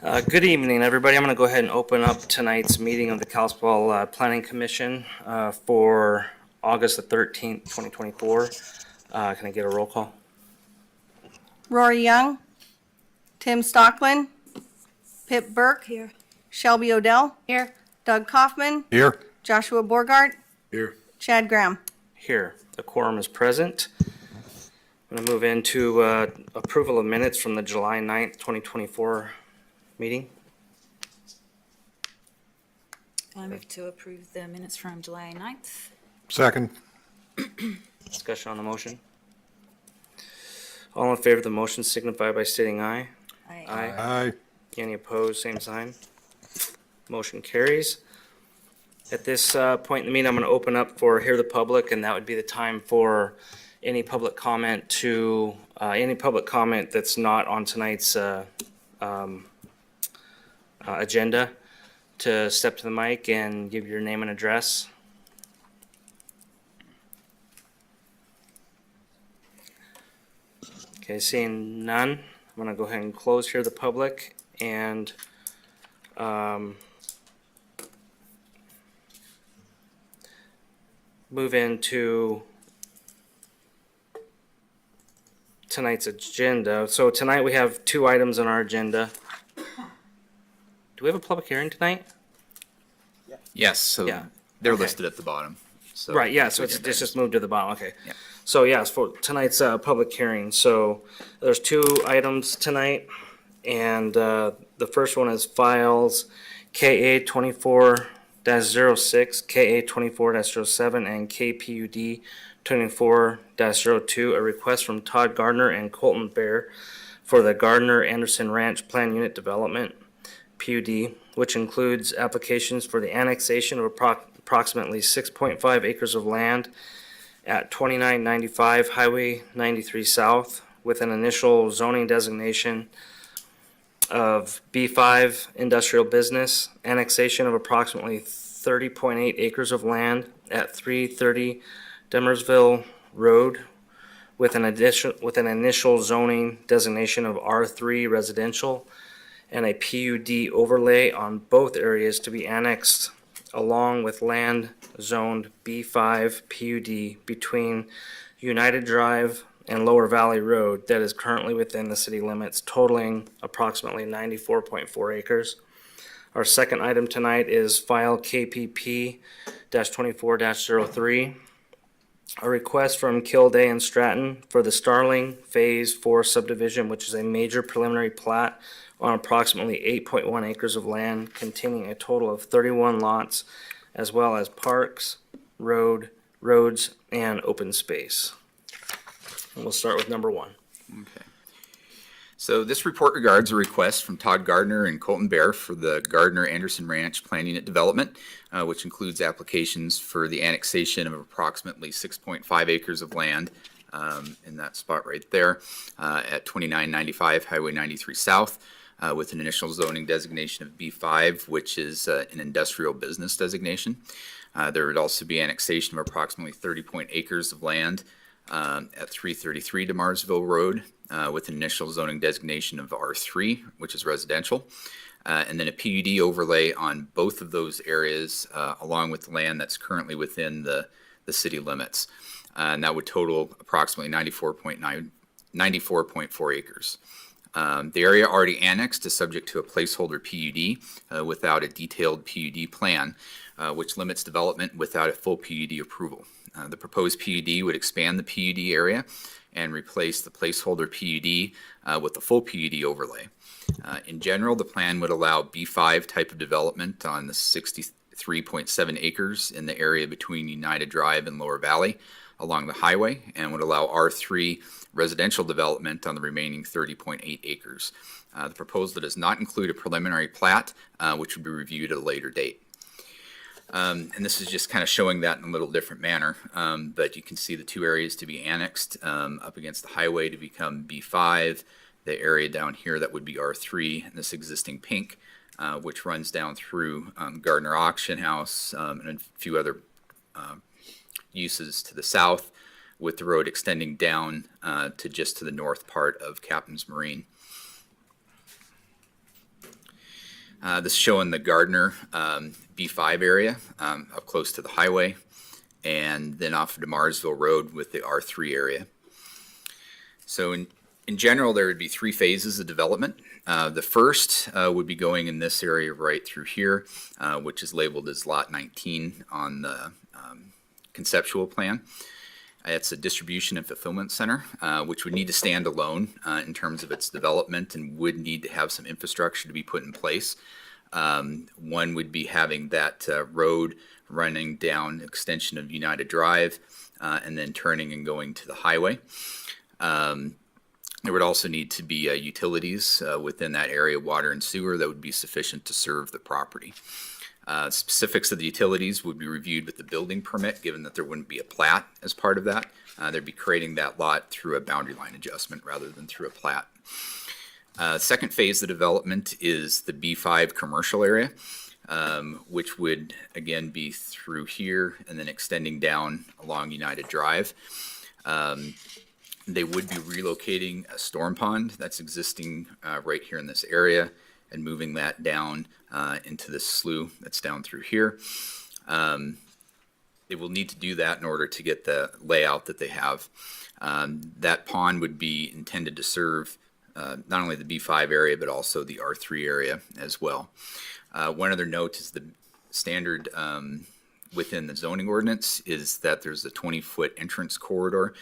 Good evening, everybody. I'm going to go ahead and open up tonight's meeting of the Kalispell Planning Commission for August the 13th, 2024. Can I get a roll call? Rory Young, Tim Stockland, Pip Burke, Here. Shelby Odell, Here. Doug Kaufman, Here. Joshua Borgart, Here. Chad Graham. Here. The quorum is present. I'm going to move into approval of minutes from the July 9th, 2024 meeting. I move to approve the minutes from July 9th. Second. Discussion on the motion. All in favor of the motion signify by stating aye. Aye. Aye. Any opposed, same sign. Motion carries. At this point in the meeting, I'm going to open up for hear the public, and that would be the time for any public comment that's not on tonight's agenda to step to the mic and give your name and address. Okay, seeing none, I'm going to go ahead and close here the public and move into tonight's agenda. So tonight we have two items on our agenda. Do we have a public hearing tonight? Yes, so Yeah. they're Okay. listed at the bottom. So Right, yeah, so it's just moved to the bottom, okay. So yes, for tonight's public hearing, so there's two items tonight, and the first one is files KA 24-06, KA 24-07, and KPUD 24-02, a request from Todd Gardner and Colton Bear for the Gardner Anderson Ranch Plan Unit Development, PUD, which includes applications for the annexation of approximately 6.5 acres of land at 2995 Highway 93 South with an initial zoning designation of B5 industrial business, annexation of approximately 30.8 acres of land at 330 Demersville Road with an initial zoning designation of R3 residential and a PUD overlay on both areas to be annexed along with land zoned B5 PUD between United Drive and Lower Valley Road that is currently within the city limits, totaling approximately 94.4 acres. Our second item tonight is file KPP-24-03, a request from Kilday and Stratton for the Starling Phase 4 subdivision, which is a major preliminary plat on approximately 8.1 acres of land containing a total of 31 lots, as well as parks, roads, and open space. And we'll start with number one. Okay. So this report regards a request from Todd Gardner and Colton Bear for the Gardner Anderson Ranch Plan Unit Development, which includes applications for the annexation of approximately 6.5 acres of land in that spot right there at 2995 Highway 93 South. With an initial zoning designation of B5, which is an industrial business designation. There would also be annexation of approximately 30 acres of land at 333 Demersville Road with an initial zoning designation of R3, which is residential. And then a PUD overlay on both of those areas along with land that's currently within the city limits. And that would total approximately 94.4 acres. The area already annexed is subject to a placeholder PUD without a detailed PUD plan, which limits development without a full PUD approval. The proposed PUD would expand the PUD area and replace the placeholder PUD with the full PUD overlay. In general, the plan would allow B5 type of development on the 63.7 acres in the area between United Drive and Lower Valley along the highway, and would allow R3 residential development on the remaining 30.8 acres. The proposal does not include a preliminary plat, which would be reviewed at a later date. And this is just kind of showing that in a little different manner, but you can see the two areas to be annexed up against the highway to become B5, the area down here that would be R3, and this existing pink, which runs down through Gardner Auction House and a few other uses to the south, with the road extending down to just to the north part of Captain's Marine. This is showing the Gardner B5 area up close to the highway, and then off of DeMarsville Road with the R3 area. So in general, there would be three phases of development. The first would be going in this area right through here, which is labeled as Lot 19 on the conceptual plan. It's a distribution and fulfillment center, which would need to stand alone in terms of its development and would need to have some infrastructure to be put in place. One would be having that road running down extension of United Drive and then turning and going to the highway. There would also need to be utilities within that area, water and sewer, that would be sufficient to serve the property. Specifics of the utilities would be reviewed with the building permit, given that there wouldn't be a plat as part of that. They'd be creating that lot through a boundary line adjustment rather than through a plat. Second phase of development is the B5 commercial area, which would again be through here and then extending down along United Drive. They would be relocating a storm pond that's existing right here in this area and moving that down into this slough that's down through here. They will need to do that in order to get the layout that they have. That pond would be intended to serve not only the B5 area, but also the R3 area as well. One other note is the standard within the zoning ordinance is that there's a 20-foot entrance corridor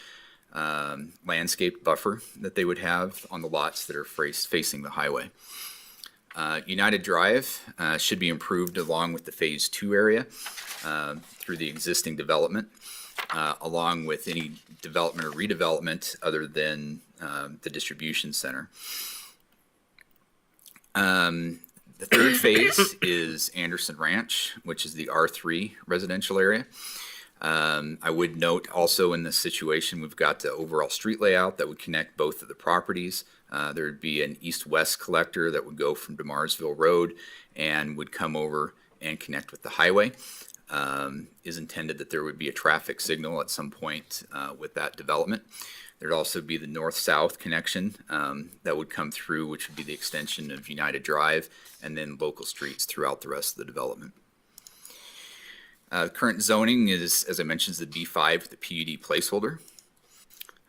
landscape buffer that they would have on the lots that are facing the highway. United Drive should be improved along with the Phase 2 area through the existing development, along with any development or redevelopment other than the distribution center. The third phase is Anderson Ranch, which is the R3 residential area. I would note also in this situation, we've got the overall street layout that would connect both of the properties. There would be an east-west collector that would go from DeMarsville Road and would come over and connect with the highway. Is intended that there would be a traffic signal at some point with that development. There'd also be the north-south connection that would come through, which would be the extension of United Drive and then local streets throughout the rest of the development. Current zoning is, as I mentioned, is the B5, the PUD placeholder.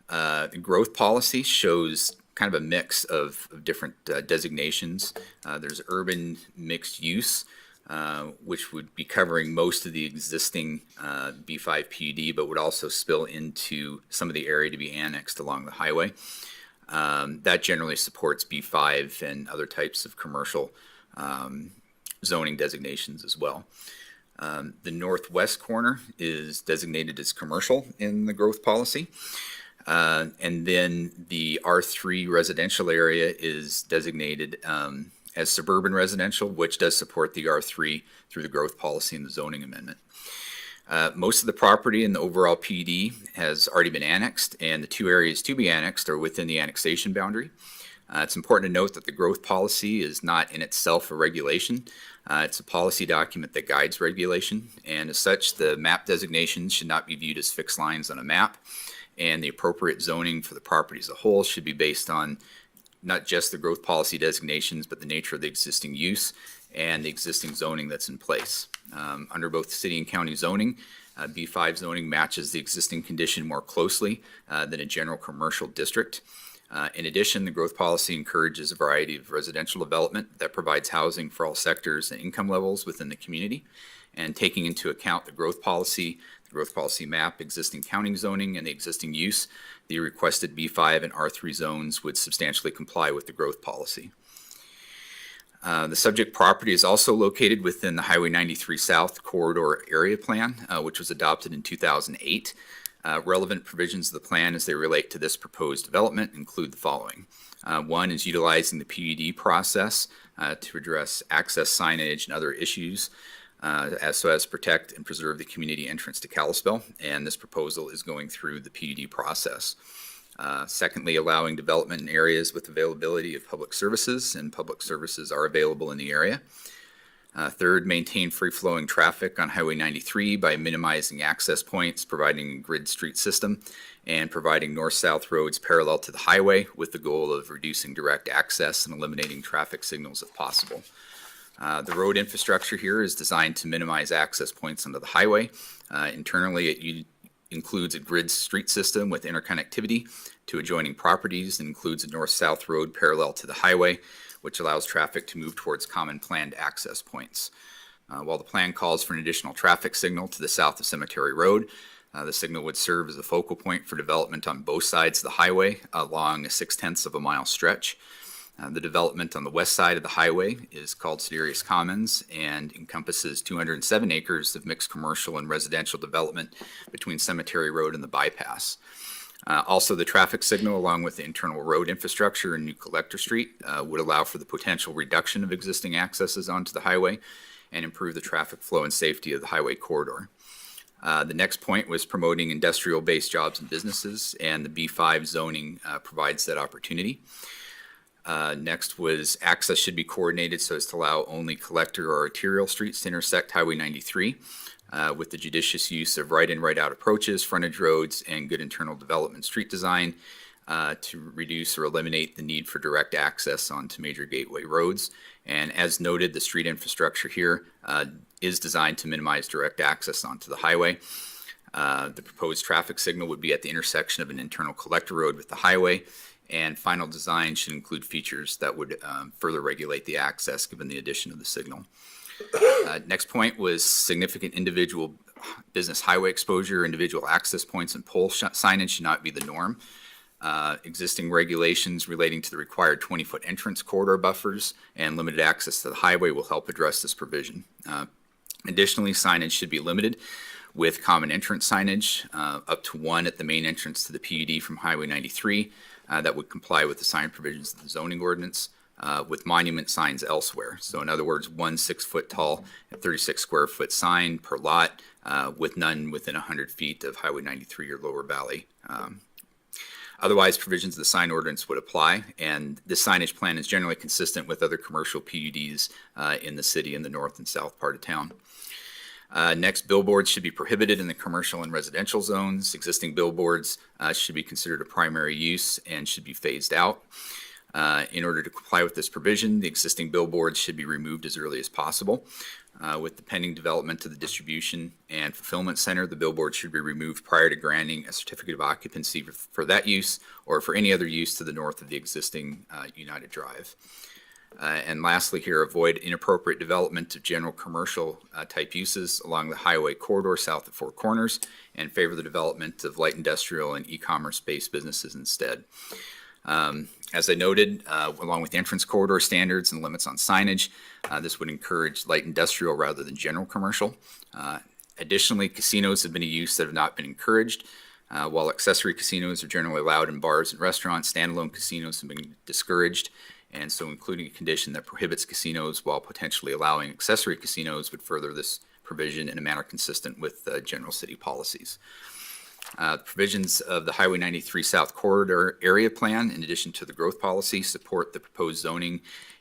The growth policy shows kind of a mix of different designations. There's urban mixed use, which would be covering most of the existing B5 PUD, but would also spill into some of the area to be annexed along the highway. That generally supports B5 and other types of commercial zoning designations as well. The northwest corner is designated as commercial in the growth policy. And then the R3 residential area is designated as suburban residential, which does support the R3 through the growth policy and the zoning amendment. Most of the property in the overall PUD has already been annexed, and the two areas to be annexed are within the annexation boundary. It's important to note that the growth policy is not in itself a regulation. It's a policy document that guides regulation, and as such, the map designations should not be viewed as fixed lines on a map, and the appropriate zoning for the property as a whole should be based on not just the growth policy designations, but the nature of the existing use and the existing zoning that's in place. Under both city and county zoning, B5 zoning matches the existing condition more closely than a general commercial district. In addition, the growth policy encourages a variety of residential development that provides housing for all sectors and income levels within the community. And taking into account the growth policy map, existing county zoning, and the existing use, the requested B5 and R3 zones would substantially comply with the growth policy. The subject property is also located within the Highway 93 South Corridor Area Plan, which was adopted in 2008. Relevant provisions of the plan as they relate to this proposed development include the following. One is utilizing the PUD process to address access signage and other issues as to protect and preserve the community entrance to Kalispell, and this proposal is going through the PUD process. Secondly, allowing development in areas with availability of public services, and public services are available in the area. Third, maintain free-flowing traffic on Highway 93 by minimizing access points, providing a grid street system, and providing north-south roads parallel to the highway with the goal of reducing direct access and eliminating traffic signals if possible. The road infrastructure here is designed to minimize access points onto the highway. Internally, it includes a grid street system with interconnectivity to adjoining properties and includes a north-south road parallel to the highway, which allows traffic to move towards common planned access points. While the plan calls for an additional traffic signal to the south of Cemetery Road, the signal would serve as a focal point for development on both sides of the highway along a 0.6 of a mile stretch. The development on the west side of the highway is called Siderius Commons and encompasses 207 acres of mixed commercial and residential development between Cemetery Road and the bypass. Also, the traffic signal, along with the internal road infrastructure and new Collector Street, would allow for the potential reduction of existing accesses onto the highway and improve the traffic flow and safety of the highway corridor. The next point was promoting industrial-based jobs and businesses, and the B5 zoning provides that opportunity. Next was access should be coordinated so as to allow only collector or arterial streets to intersect Highway 93 with the judicious use of right-in, right-out approaches, frontage roads, and good internal development street design to reduce or eliminate the need for direct access onto major gateway roads. And as noted, the street infrastructure here is designed to minimize direct access onto the highway. The proposed traffic signal would be at the intersection of an internal collector road with the highway, and final design should include features that would further regulate the access given the addition of the signal. Next point was significant individual business highway exposure. Individual access points and pole signage should not be the norm. Existing regulations relating to the required 20-foot entrance corridor buffers and limited access to the highway will help address this provision. Additionally, signage should be limited with common entrance signage up to one at the main entrance to the PUD from Highway 93 that would comply with the sign provisions of the zoning ordinance with monument signs elsewhere. So in other words, one 6-foot tall and 36 square foot sign per lot with none within 100 feet of Highway 93 or Lower Valley. Otherwise, provisions of the sign ordinance would apply, and this signage plan is generally consistent with other commercial PUDs in the city in the north and south part of town. Next, billboards should be prohibited in the commercial and residential zones. Existing billboards should be considered a primary use and should be phased out. In order to comply with this provision, the existing billboards should be removed as early as possible. With the pending development of the distribution and fulfillment center, the billboard should be removed prior to granting a certificate of occupancy for that use or for any other use to the north of the existing United Drive. And lastly here, avoid inappropriate development of general commercial type uses along the highway corridor south of Four Corners and favor the development of light industrial and e-commerce based businesses instead. As I noted, along with entrance corridor standards and limits on signage, this would encourage light industrial rather than general commercial. Additionally, casinos have been a use that have not been encouraged. While accessory casinos are generally allowed in bars and restaurants, standalone casinos have been discouraged. And so including a condition that prohibits casinos while potentially allowing accessory casinos would further this provision in a manner consistent with general city policies. The provisions of the Highway 93 South Corridor Area Plan, in addition to the growth policy, support the proposed zoning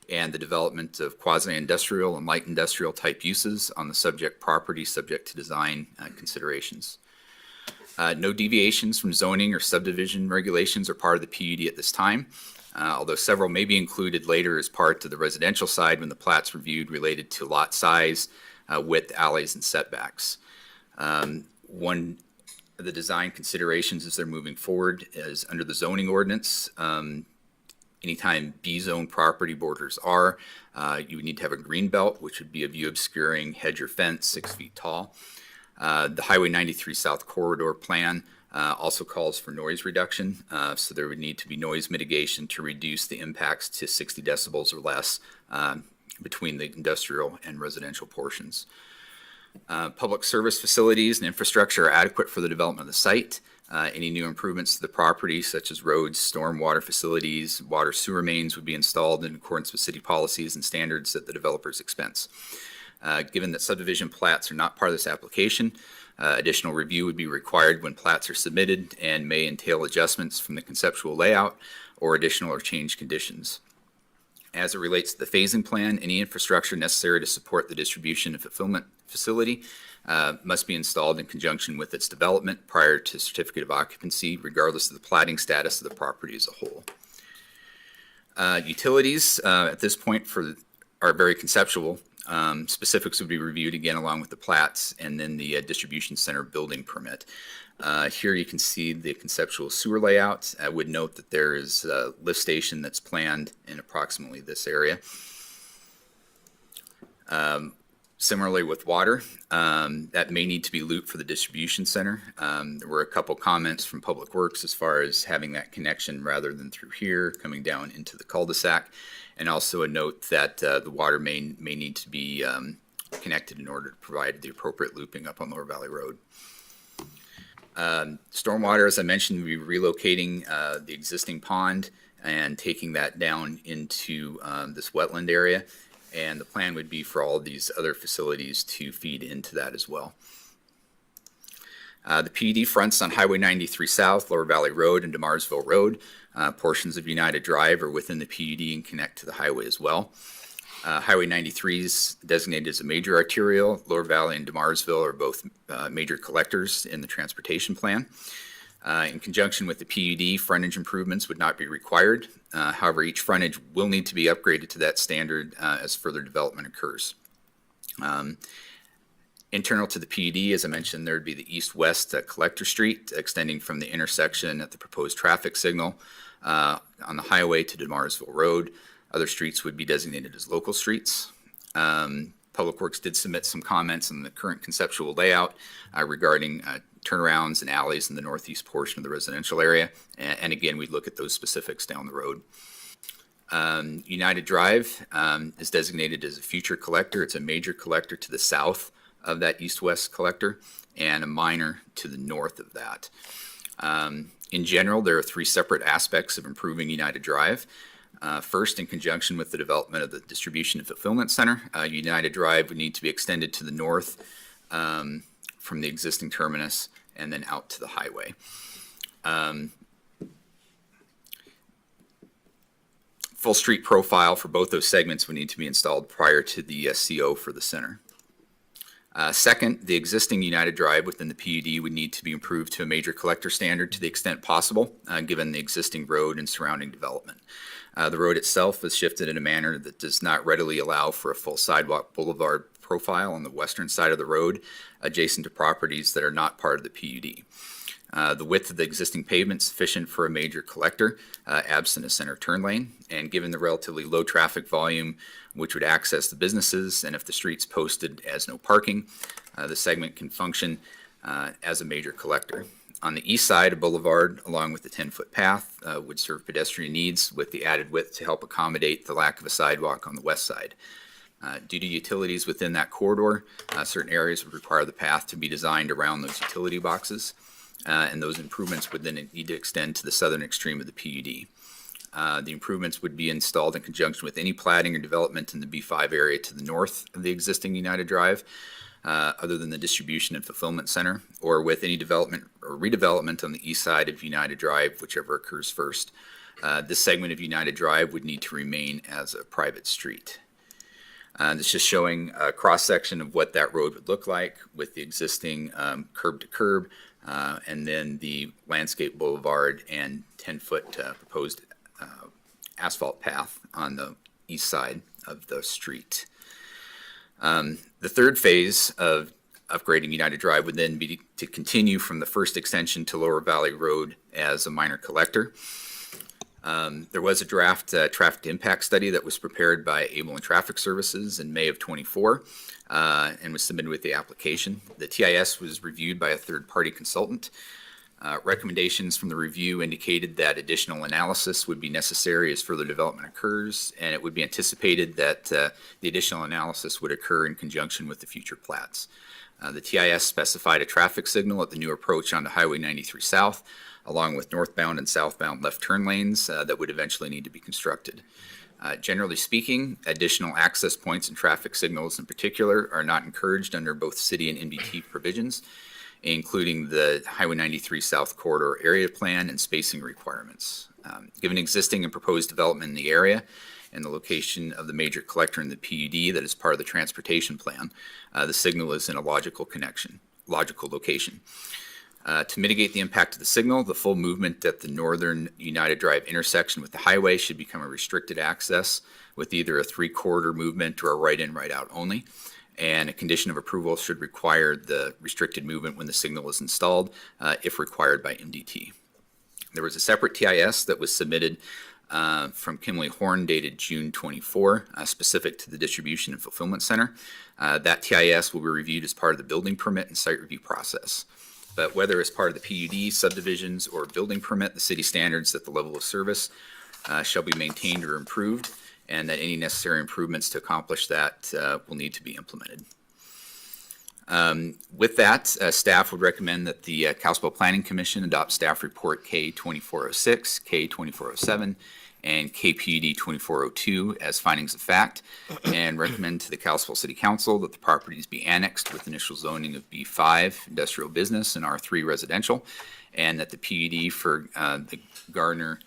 and the development of quasi-industrial and light industrial type uses on the subject property subject to design considerations. No deviations from zoning or subdivision regulations are part of the PUD at this time, although several may be included later as part of the residential side when the plat's reviewed related to lot size, width, alleys, and setbacks. One of the design considerations as they're moving forward is under the zoning ordinance. Anytime B-zone property borders are, you would need to have a green belt, which would be a view obscuring hedge or fence 6 feet tall. The Highway 93 South Corridor Plan also calls for noise reduction, so there would need to be noise mitigation to reduce the impacts to 60 decibels or less between the industrial and residential portions. Public service facilities and infrastructure are adequate for the development of the site. Any new improvements to the property, such as roads, storm water facilities, water sewer mains, would be installed in accordance with city policies and standards at the developer's expense. Given that subdivision plats are not part of this application, additional review would be required when plats are submitted and may entail adjustments from the conceptual layout or additional or changed conditions. As it relates to the phasing plan, any infrastructure necessary to support the distribution and fulfillment facility must be installed in conjunction with its development prior to certificate of occupancy, regardless of the platting status of the property as a whole. Utilities at this point are very conceptual. Specifics would be reviewed again along with the plats and then the distribution center building permit. Here you can see the conceptual sewer layout. I would note that there is a lift station that's planned in approximately this area. Similarly with water, that may need to be looped for the distribution center. There were a couple comments from Public Works as far as having that connection rather than through here, coming down into the cul-de-sac. And also a note that the water main may need to be connected in order to provide the appropriate looping up on Lower Valley Road. Stormwater, as I mentioned, we're relocating the existing pond and taking that down into this wetland area. And the plan would be for all of these other facilities to feed into that as well. The PUD fronts on Highway 93 South, Lower Valley Road, and Demarsville Road. Portions of United Drive are within the PUD and connect to the highway as well. Highway 93 is designated as a major arterial. Lower Valley and Demarsville are both major collectors in the transportation plan. In conjunction with the PUD, frontage improvements would not be required. However, each frontage will need to be upgraded to that standard as further development occurs. Internal to the PUD, as I mentioned, there would be the east-west collector street extending from the intersection at the proposed traffic signal on the highway to Demarsville Road. Other streets would be designated as local streets. Public Works did submit some comments on the current conceptual layout regarding turnarounds and alleys in the northeast portion of the residential area. And again, we'd look at those specifics down the road. United Drive is designated as a future collector. It's a major collector to the south of that east-west collector and a minor to the north of that. In general, there are three separate aspects of improving United Drive. First, in conjunction with the development of the distribution and fulfillment center, United Drive would need to be extended to the north from the existing terminus and then out to the highway. Full street profile for both those segments would need to be installed prior to the CO for the center. Second, the existing United Drive within the PUD would need to be improved to a major collector standard to the extent possible, given the existing road and surrounding development. The road itself is shifted in a manner that does not readily allow for a full sidewalk boulevard profile on the western side of the road, adjacent to properties that are not part of the PUD. The width of the existing pavement is sufficient for a major collector, absent a center turn lane, and given the relatively low traffic volume which would access the businesses, and if the street's posted as no parking, the segment can function as a major collector. On the east side, a boulevard, along with the 10-foot path, would serve pedestrian needs with the added width to help accommodate the lack of a sidewalk on the west side. Due to utilities within that corridor, certain areas would require the path to be designed around those utility boxes, and those improvements would then need to extend to the southern extreme of the PUD. The improvements would be installed in conjunction with any platting or development in the B5 area to the north of the existing United Drive, other than the distribution and fulfillment center, or with any development or redevelopment on the east side of United Drive, whichever occurs first. This segment of United Drive would need to remain as a private street. This is just showing a cross-section of what that road would look like with the existing curb-to-curb, and then the landscape boulevard and 10-foot proposed asphalt path on the east side of the street. The third phase of upgrading United Drive would then be to continue from the first extension to Lower Valley Road as a minor collector. There was a draft traffic impact study that was prepared by Able and Traffic Services in May of '24 and was submitted with the application. The TIS was reviewed by a third-party consultant. Recommendations from the review indicated that additional analysis would be necessary as further development occurs, and it would be anticipated that the additional analysis would occur in conjunction with the future plats. The TIS specified a traffic signal at the new approach onto Highway 93 South, along with northbound and southbound left turn lanes that would eventually need to be constructed. Generally speaking, additional access points and traffic signals in particular are not encouraged under both city and NBT provisions, including the Highway 93 South Corridor Area Plan and spacing requirements. Given existing and proposed development in the area and the location of the major collector in the PUD that is part of the transportation plan, the signal is in a logical location. To mitigate the impact of the signal, the full movement at the northern United Drive intersection with the highway should become a restricted access with either a 3/4 movement or a right-in, right-out only. And a condition of approval should require the restricted movement when the signal is installed, if required by MDT. There was a separate TIS that was submitted from Kimley Horn dated June 24, specific to the Distribution and Fulfillment Center. That TIS will be reviewed as part of the building permit and site review process. But whether as part of the PUD, subdivisions, or building permit, the city standards that the level of service shall be maintained or improved, and that any necessary improvements to accomplish that will need to be implemented. With that, staff would recommend that the Kalispell Planning Commission adopt staff report K-2406, K-2407, and KPUD 2402 as findings of fact, and recommend to the Kalispell City Council that the properties be annexed with initial zoning of B5 industrial business and R3 residential, and that the PUD for the Gardner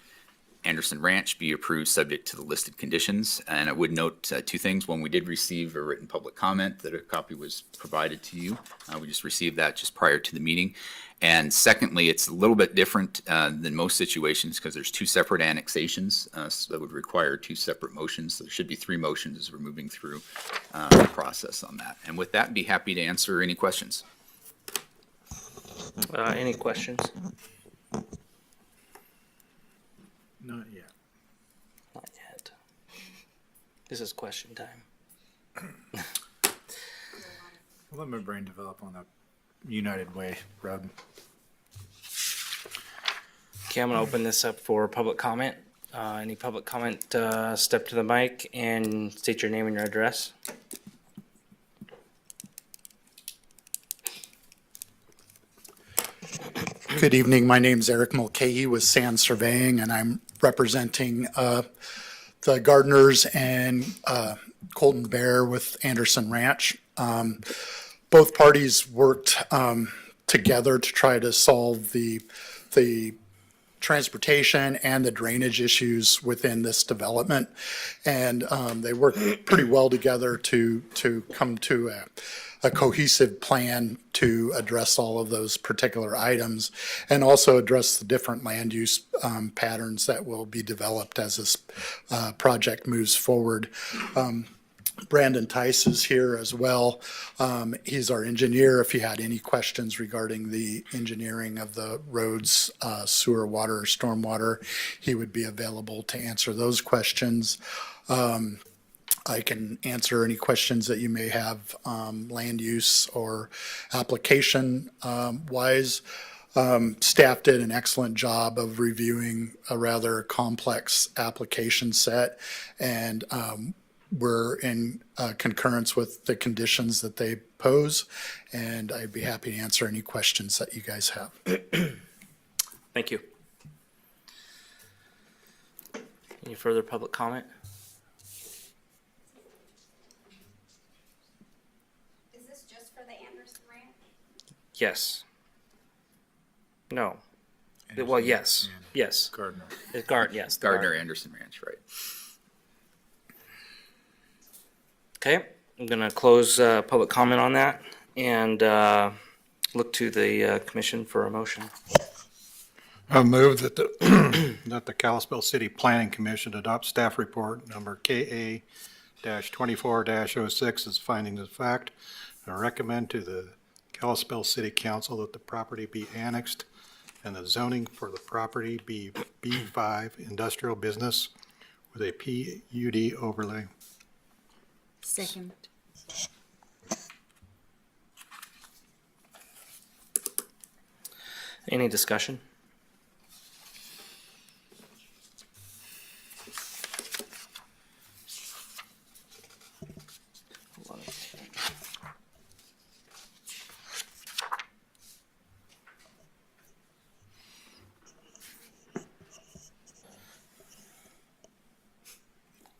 Anderson Ranch be approved subject to the listed conditions. And I would note two things. One, we did receive a written public comment that a copy was provided to you. We just received that just prior to the meeting. And secondly, it's a little bit different than most situations because there's two separate annexations, so that would require two separate motions. So there should be three motions as we're moving through the process on that. And with that, be happy to answer any questions. Any questions? Not yet. Not yet. This is question time. I'll let my brain develop on the United Way road. Okay, I'm gonna open this up for public comment. Any public comment, step to the mic and state your name and your address. Good evening. My name's Eric Mulcahy with Sand Surveying, and I'm representing the Gardners and Colton Bear with Anderson Ranch. Both parties worked together to try to solve the transportation and the drainage issues within this development. And they worked pretty well together to come to a cohesive plan to address all of those particular items and also address the different land use patterns that will be developed as this project moves forward. Brandon Tice is here as well. He's our engineer. If you had any questions regarding the engineering of the roads, sewer, water, or stormwater, he would be available to answer those questions. I can answer any questions that you may have, land use or application wise. Staff did an excellent job of reviewing a rather complex application set, and we're in concurrence with the conditions that they pose, and I'd be happy to answer any questions that you guys have. Thank you. Any further public comment? Is this just for the Anderson Ranch? Yes. No. Well, yes, yes. Gardner. Yes. the Gardner Anderson Ranch, right? Okay, I'm gonna close public comment on that and look to the commission for a motion. I move that the, that the Kalispell City Planning Commission adopt staff report number KA-24-06 as findings of fact, and recommend to the Kalispell City Council that the property be annexed and the zoning for the property be B5 industrial business with a PUD overlay. Second. Any discussion?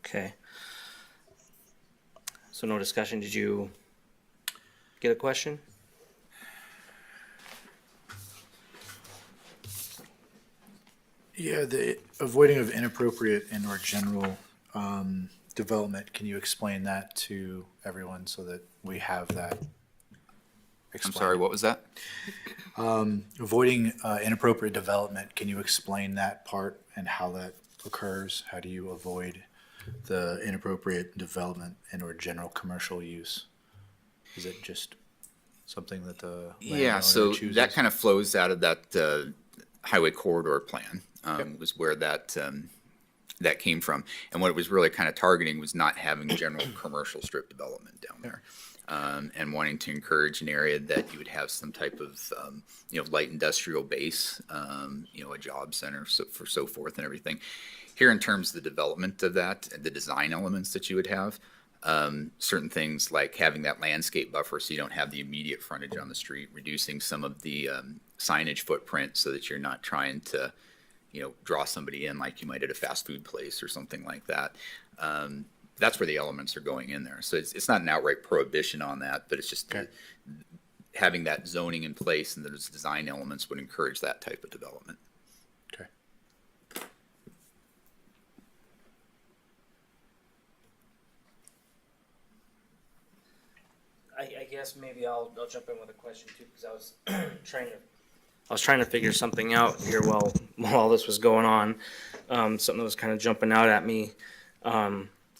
Okay. So no discussion. Did you get a question? Yeah, the avoiding of inappropriate and or general development, can you explain that to everyone so that we have that I'm explained? sorry, what was that? Avoiding inappropriate development, can you explain that part and how that occurs? How do you avoid the inappropriate development and or general commercial use? Is it just something that the Yeah, landowner so chooses? that kind of flows out of that highway corridor plan, was where that came from. And what it was really kind of targeting was not having general commercial strip development down there. And wanting to encourage an area that you would have some type of, light industrial base, a job center, so forth and everything. Here, in terms of the development of that, the design elements that you would have, certain things like having that landscape buffer so you don't have the immediate frontage on the street, reducing some of the signage footprint so that you're not trying to, draw somebody in like you might at a fast food place or something like that. That's where the elements are going in there. So it's not an outright prohibition on that, but it's just having that zoning in place and those design elements would encourage that type of development. Okay. I guess maybe I'll jump in with a question too, because I was trying to figure something out here while all this was going on. Something that was kind of jumping out at me.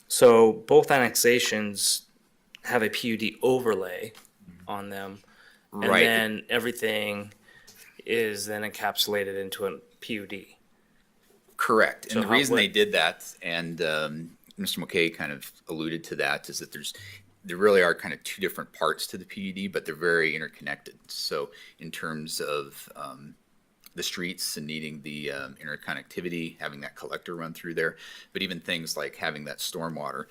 So both annexations have a PUD overlay on them, and Right. then everything is then encapsulated into a PUD. Correct. And So the how- reason what- they did that, and Mr. McKay kind of alluded to that, is that there really are kind of two different parts to the PUD, but they're very interconnected. So in terms of the streets and needing the interconnectivity, having that collector run through there, but even things like having that stormwater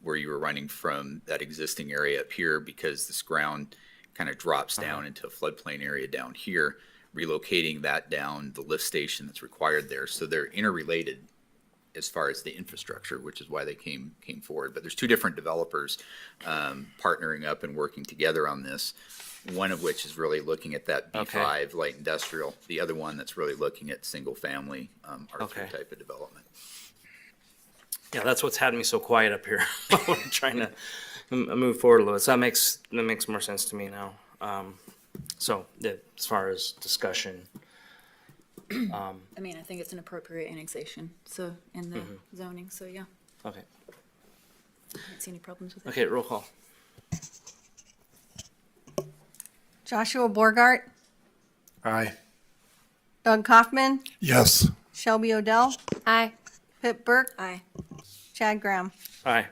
where you were running from that existing area up here because this ground kind of drops down into a floodplain area down here, relocating that down the lift station that's required there. So they're interrelated as far as the infrastructure, which is why they came forward. But there's two different developers partnering up and working together on this. One of which is really looking at that B5 light industrial. The other one that's really looking at single family R3 type of development. Yeah, that's what's had me so quiet up here. We're trying to move forward a little. So that makes more sense to me now. As far as discussion, I mean, I think it's an appropriate annexation, so, in the zoning, so yeah, okay. I don't see any problems with it. Okay, roll call. Joshua Borgart, Aye. Doug Kaufman, Yes. Shelby Odell, Aye. Pip Burke, Aye. Chad Graham. Aye.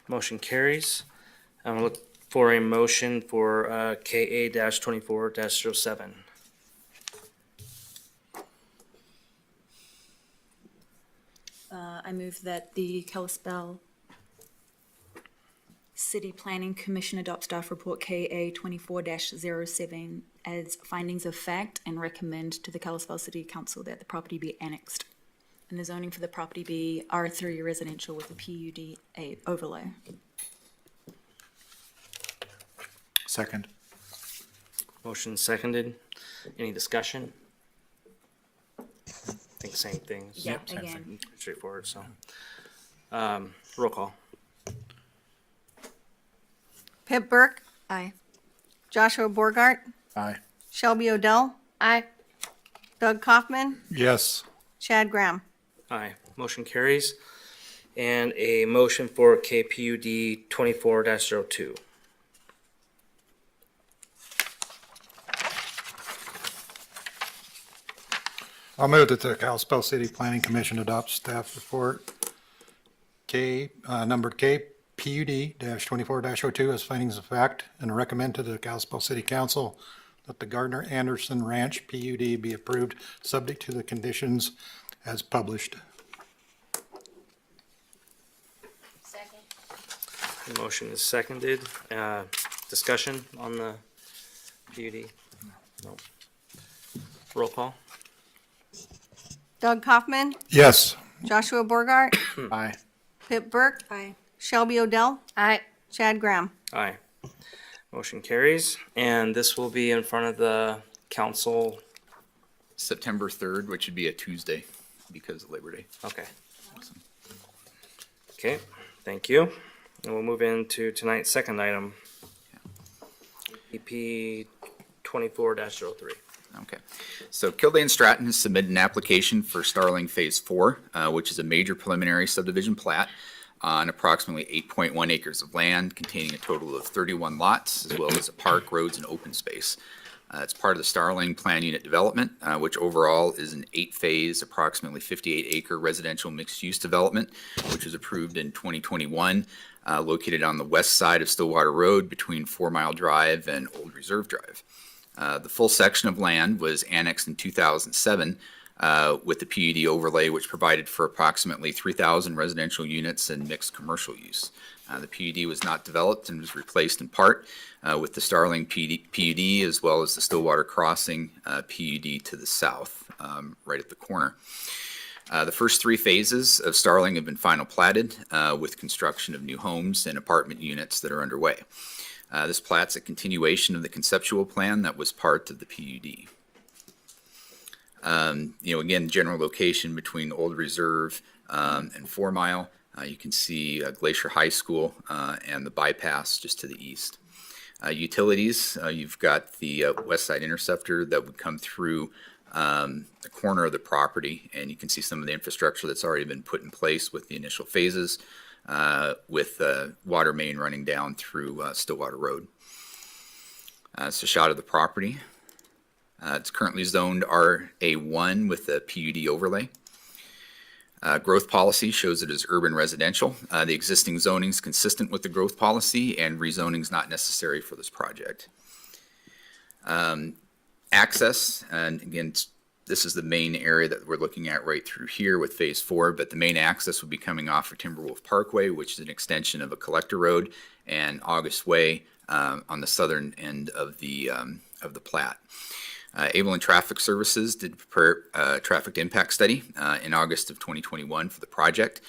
Motion carries. I'm gonna look for a motion for KA-24-07. I move that the Kalispell City Planning Commission adopt staff report KA 24-07 as findings of fact and recommend to the Kalispell City Council that the property be annexed. And the zoning for the property be R3 residential with a PUD overlay. Second. Motion seconded. Any discussion? I think same things. Yeah, Same again. thing. Straightforward, so. Roll call. Pip Burke, Aye. Joshua Borgart, Aye. Shelby Odell, Aye. Doug Kaufman, Yes. Chad Graham. Aye. Motion carries. And a motion for KPUD 24-02. I'll move that the Kalispell City Planning Commission adopt staff report numbered KPUD-24-02 as findings of fact and recommend to the Kalispell City Council that the Gardner Anderson Ranch PUD be approved, subject to the conditions as published. Second. The motion is seconded. Discussion on the PUD? No. Roll call. Doug Kaufman, Yes. Joshua Borgart, Aye. Pip Burke, Aye. Shelby Odell, Aye. Chad Graham. Aye. Motion carries. And this will be in front of the council. September 3rd, which would be a Tuesday because of Labor Day. Okay. Okay, thank you. And we'll move into tonight's second item. EP 24-03. Okay, so Kildare Stratton has submitted an application for Starling Phase 4, which is a major preliminary subdivision plat on approximately 8.1 acres of land containing a total of 31 lots, as well as a park, roads, and open space. It's part of the Starling Plan Unit Development, which overall is an 8-phase, approximately 58-acre residential mixed-use development, which was approved in 2021, located on the west side of Stillwater Road between 4 Mile Drive and Old Reserve Drive. The full section of land was annexed in 2007 with the PUD overlay, which provided for approximately 3,000 residential units and mixed commercial use. The PUD was not developed and was replaced in part with the Starling PUD as well as the Stillwater Crossing PUD to the south, right at the corner. The first 3 phases of Starling have been final platted with construction of new homes and apartment units that are underway. This plat's a continuation of the conceptual plan that was part of the PUD. Again, general location between Old Reserve and 4 Mile. You can see Glacier High School and the bypass just to the east. Utilities, you've got the west side interceptor that would come through the corner of the property, and you can see some of the infrastructure that's already been put in place with the initial phases, with the water main running down through Stillwater Road. It's a shot of the property. It's currently zoned RA1 with the PUD overlay. Growth policy shows it as urban residential. The existing zoning is consistent with the growth policy, and rezoning is not necessary for this project. Access, and again, this is the main area that we're looking at right through here with Phase 4, but the main access will be coming off of Timberwolf Parkway, which is an extension of a collector road, and August Way on the southern end of the plat. Able Traffic Services did prepare a traffic impact study in August of 2021 for the project.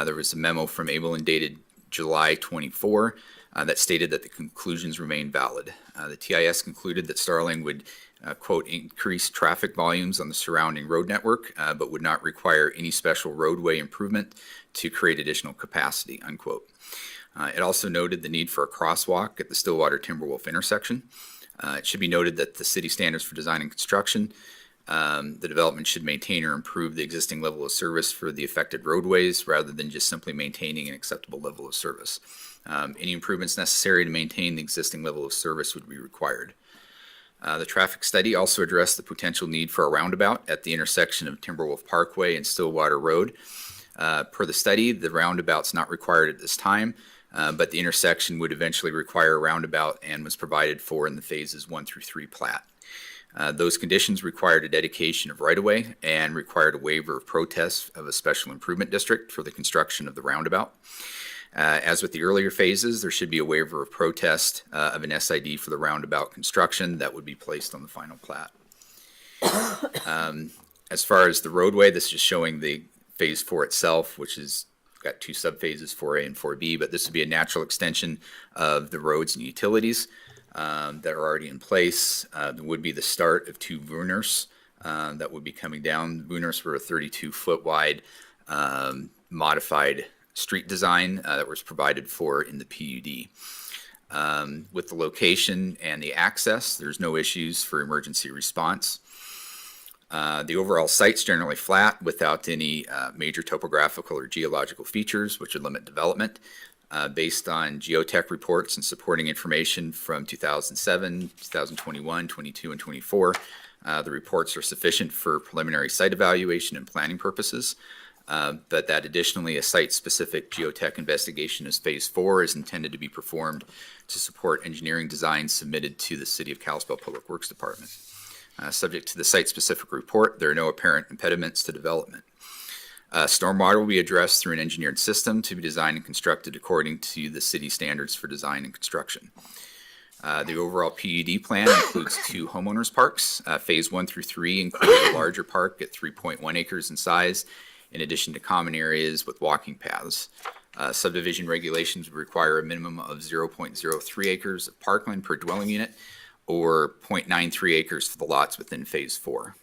There was a memo from Able dated July 24 that stated that the conclusions remain valid. The TIS concluded that Starling would, quote, increase traffic volumes on the surrounding road network, but would not require any special roadway improvement to create additional capacity, unquote. It also noted the need for a crosswalk at the Stillwater Timberwolf intersection. It should be noted that the city standards for design and construction, the development should maintain or improve the existing level of service for the affected roadways rather than just simply maintaining an acceptable level of service. Any improvements necessary to maintain the existing level of service would be required. The traffic study also addressed the potential need for a roundabout at the intersection of Timberwolf Parkway and Stillwater Road. Per the study, the roundabout's not required at this time, but the intersection would eventually require a roundabout and was provided for in the phases 1 through 3 plat. Those conditions required a dedication of right-of-way and required a waiver of protest of a special improvement district for the construction of the roundabout. As with the earlier phases, there should be a waiver of protest of an SID for the roundabout construction that would be placed on the final plat. As far as the roadway, this is showing the Phase 4 itself, which is got 2 subphases, 4A and 4B, but this would be a natural extension of the roads and utilities that are already in place. There would be the start of 2 Vooners that would be coming down. The Vooners were a 32-foot wide modified street design that was provided for in the PUD. With the location and the access, there's no issues for emergency response. The overall site's generally flat without any major topographical or geological features, which would limit development. Based on geotech reports and supporting information from 2007, 2021, 22, and 24, the reports are sufficient for preliminary site evaluation and planning purposes. But that additionally, a site-specific geotech investigation as Phase 4 is intended to be performed to support engineering designs submitted to the City of Kalispell Public Works Department. Subject to the site-specific report, there are no apparent impediments to development. Stormwater will be addressed through an engineered system to be designed and constructed according to the city standards for design and construction. The overall PUD plan includes 2 homeowners parks. Phase 1 through 3 include a larger park at 3.1 acres in size, in addition to common areas with walking paths. Subdivision regulations would require a minimum of 0.03 acres of parkland per dwelling unit, or 0.93 acres for the lots within Phase 4.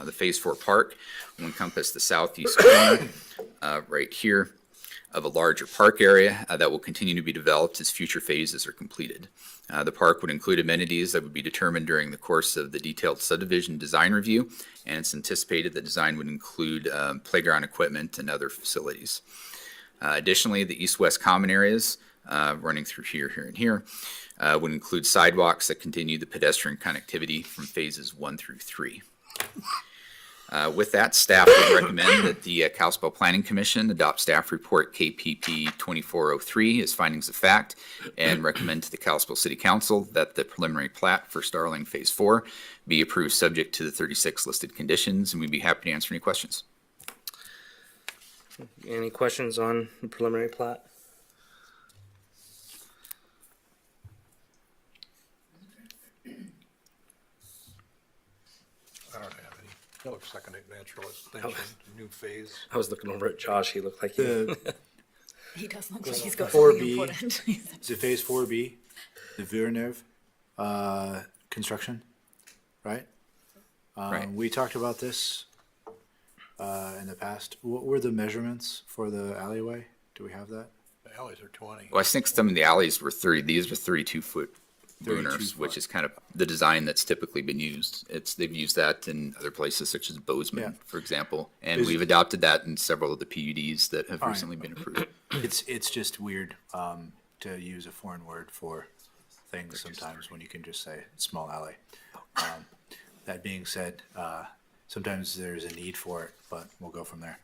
The Phase 4 park will encompass the southeast corner right here. of a larger park area that will continue to be developed as future phases are completed. The park would include amenities that would be determined during the course of the detailed subdivision design review, and it's anticipated that design would include playground equipment and other facilities. Additionally, the east-west common areas running through here, here, and here would include sidewalks that continue the pedestrian connectivity from phases 1 through 3. With that, staff would recommend that the Kalispell Planning Commission adopt staff report KPP 2403 as findings of fact and recommend to the Kalispell City Council that the preliminary plat for Starling Phase 4 be approved subject to the 36 listed conditions, and we'd be happy to answer any questions. Any questions on the preliminary plat? I don't have any. It looks like a natural extension, new phase. I was looking over at Josh. He looked like he. He does look like he's got 4B. something important. Is it phase 4B, the Villeneuve construction, right? Right. We talked about this in the past. What were the measurements for the alleyway? Do we have that? The alleys are 20. Well, I think some of the alleys were 30, these are 32-foot 32 booners, foot. which is kind of the design that's typically been used. They've used that in other places such as Bozeman, Yeah. for example, and Is- we've adopted that in several of the PUDs that have All right. recently been approved. It's just weird to use a foreign word for things sometimes when you can just say small alley. That being said, sometimes there's a need for it, but we'll go from there.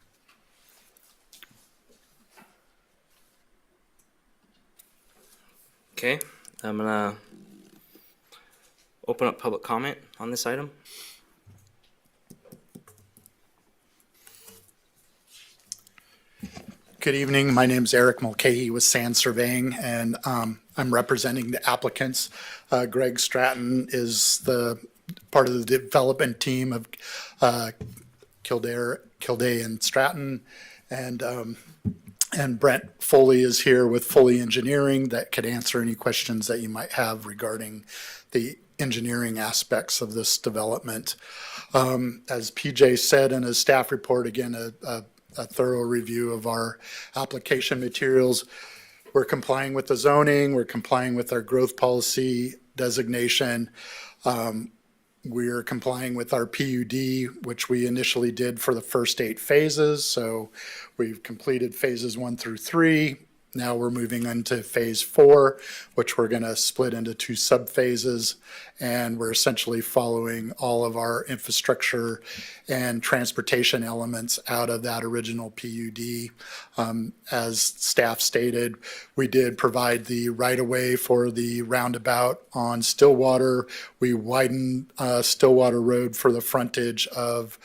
Okay, I'm gonna open up public comment on this item. Good evening. My name's Eric Mulcahy with Sand Surveying, and I'm representing the applicants. Greg Stratton is the part of the development team of Kildare and Stratton, and Brent Foley is here with Foley Engineering that could answer any questions that you might have regarding the engineering aspects of this development. As PJ said in his staff report, again, a thorough review of our application materials. We're complying with the zoning, we're complying with our growth policy designation. We're complying with our PUD, which we initially did for the first 8 phases. So we've completed phases 1 through 3. Now we're moving into phase 4, which we're going to split into 2 subphases. And we're essentially following all of our infrastructure and transportation elements out of that original PUD. As staff stated, we did provide the right-of-way for the roundabout on Stillwater. We widened Stillwater Road for the frontage of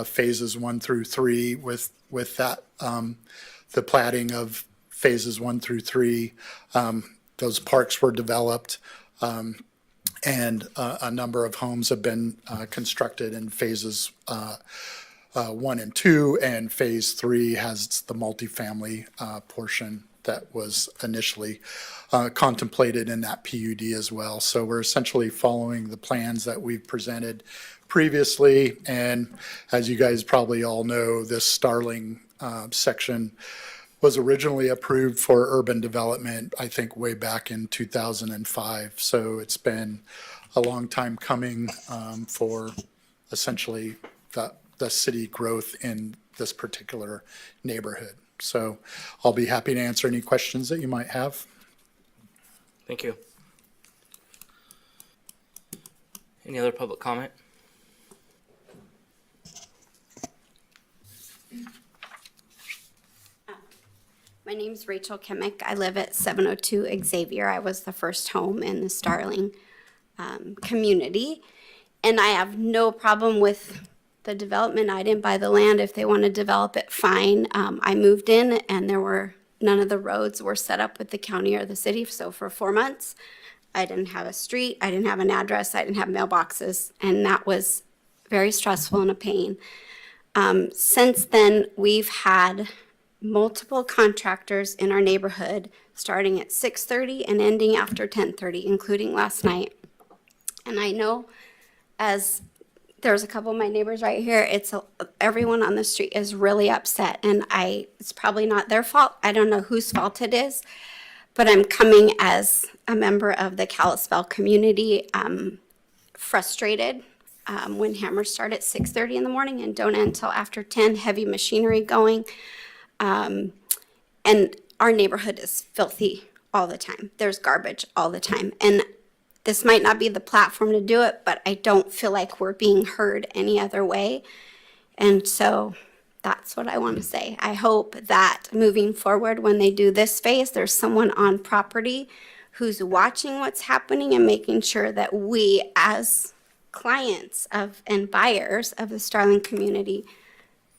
phases 1 through 3 with that, the platting of phases 1 through 3. Those parks were developed, and a number of homes have been constructed in phases 1 and 2, and phase 3 has the multifamily portion that was initially contemplated in that PUD as well. So we're essentially following the plans that we've presented previously, and as you guys probably all know, this Starling section was originally approved for urban development, I think way back in 2005. So it's been a long time coming for essentially the city growth in this particular neighborhood. So I'll be happy to answer any questions that you might have. Thank you. Any other public comment? My name's Rachel Kimmick. I live at 702 Xavier. I was the first home in the Starling community. And I have no problem with the development. I didn't buy the land. If they want to develop it, fine. I moved in and none of the roads were set up with the county or the city. So for 4 months, I didn't have a street. I didn't have an address. I didn't have mailboxes. And that was very stressful and a pain. Since then, we've had multiple contractors in our neighborhood starting at 6:30 and ending after 10:30, including last night. And I know as there's a couple of my neighbors right here. Everyone on the street is really upset, and it's probably not their fault. I don't know whose fault it is, but I'm coming as a member of the Kalispell community, frustrated when hammers start at 6:30 in the morning and don't end until after 10, heavy machinery going. And our neighborhood is filthy all the time. There's garbage all the time. And this might not be the platform to do it, but I don't feel like we're being heard any other way. And so that's what I want to say. I hope that moving forward, when they do this phase, there's someone on property who's watching what's happening and making sure that we, as clients of and buyers of the Starling community,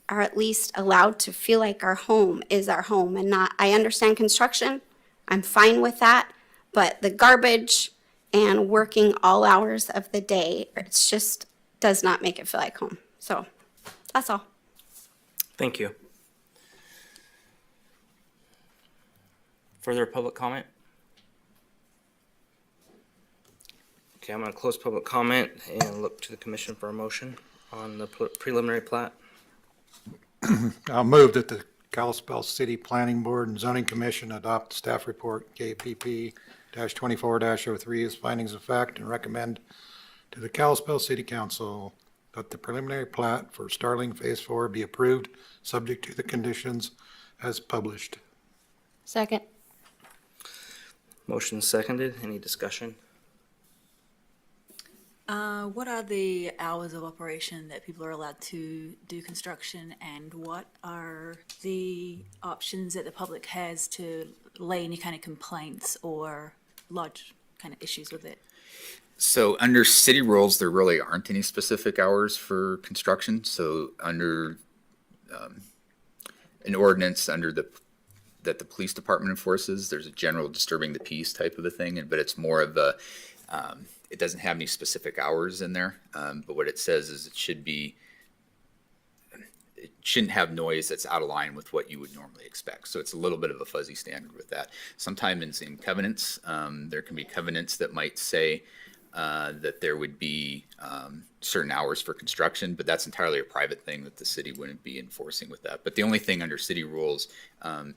are at least allowed to feel like our home is our home and not, I understand construction, I'm fine with that, but the garbage and working all hours of the day, it's just does not make it feel like home. So that's all. Thank you. Further public comment? Okay, I'm going to close public comment and look to the commission for a motion on the preliminary plat. I'll move that the Kalispell City Planning Board and Zoning Commission adopt staff report KPP-24-03 as findings of fact and recommend to the Kalispell City Council that the preliminary plat for Starling Phase 4 be approved, subject to the conditions as published. Second. Motion seconded. Any discussion? What are the hours of operation that people are allowed to do construction, and what are the options that the public has to lay any kind of complaints or lodge kind of issues with it? So under city rules, there really aren't any specific hours for construction. So under an ordinance that the police department enforces, there's a general disturbing the peace type of a thing, but it's more of a it doesn't have any specific hours in there, but what it says is it shouldn't have noise that's out of line with what you would normally expect. So it's a little bit of a fuzzy standard with that. Sometimes in covenants, there can be covenants that might say that there would be certain hours for construction, but that's entirely a private thing that the city wouldn't be enforcing with that. But the only thing under city rules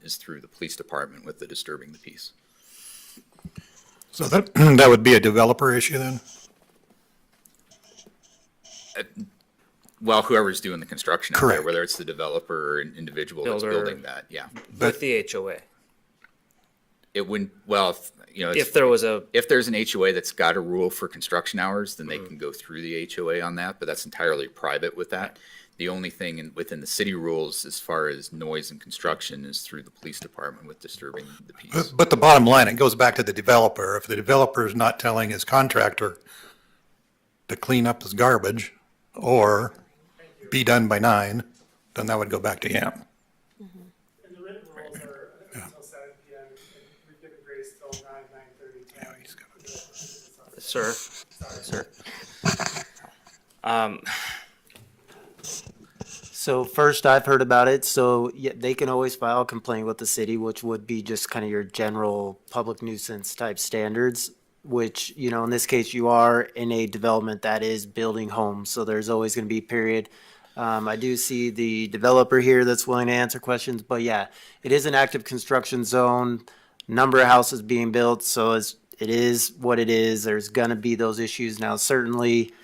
is through the police department with the disturbing the peace. So that would be a developer issue then? Well, whoever's doing the construction out there, Correct. whether it's the developer or an individual that's Builder. building that, yeah. With the HOA. It wouldn't, well, If there was a, if there's an HOA that's got a rule for construction hours, then they can go through the HOA on that, but that's entirely private with that. The only thing within the city rules as far as noise and construction is through the police department with disturbing the peace. But the bottom line, it goes back to the developer. If the developer is not telling his contractor to clean up his garbage or be done by 9, then that would go back to him. And the written rules are until 7 PM, and we've given grace till 9:30, 10. Yeah, he's got sir, sir. So first, I've heard about it, so yeah, they can always file a complaint with the city, which would be just kind of your general public nuisance type standards, which, you know, in this case, you are in a development that is building homes, so there's always going to be a period. I do see the developer here that's willing to answer questions, but yeah, it is an active construction zone, number of houses being built, so it is what it is. There's going to be those issues. Now, certainly,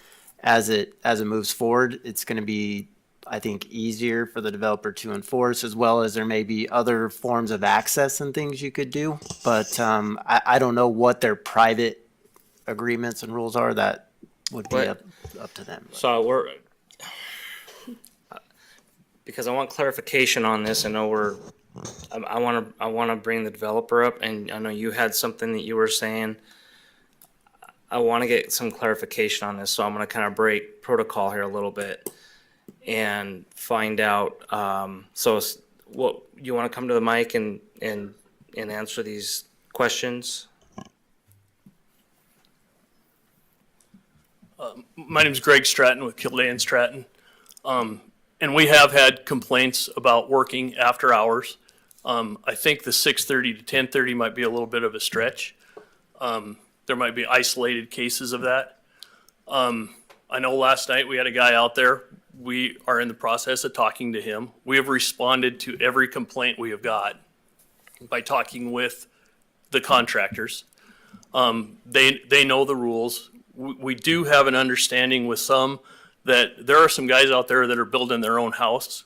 as it moves forward, it's going to be, I think, easier for the developer to enforce, as well as there may be other forms of access and things you could do. But I don't know what their private agreements and rules are. That would be What? up to them. So because I want clarification on this, I know I want to bring the developer up, and I know you had something that you were saying. I want to get some clarification on this, so I'm going to kind of break protocol here a little bit and find out. What you want to come to the mic and answer these questions? My name is Greg Stratton with Kildare and Stratton. And we have had complaints about working after hours. I think the 6:30 to 10:30 might be a little bit of a stretch. There might be isolated cases of that. I know last night we had a guy out there. We are in the process of talking to him. We have responded to every complaint we have got by talking with the contractors. They know the rules. We do have an understanding with some that there are some guys out there that are building their own house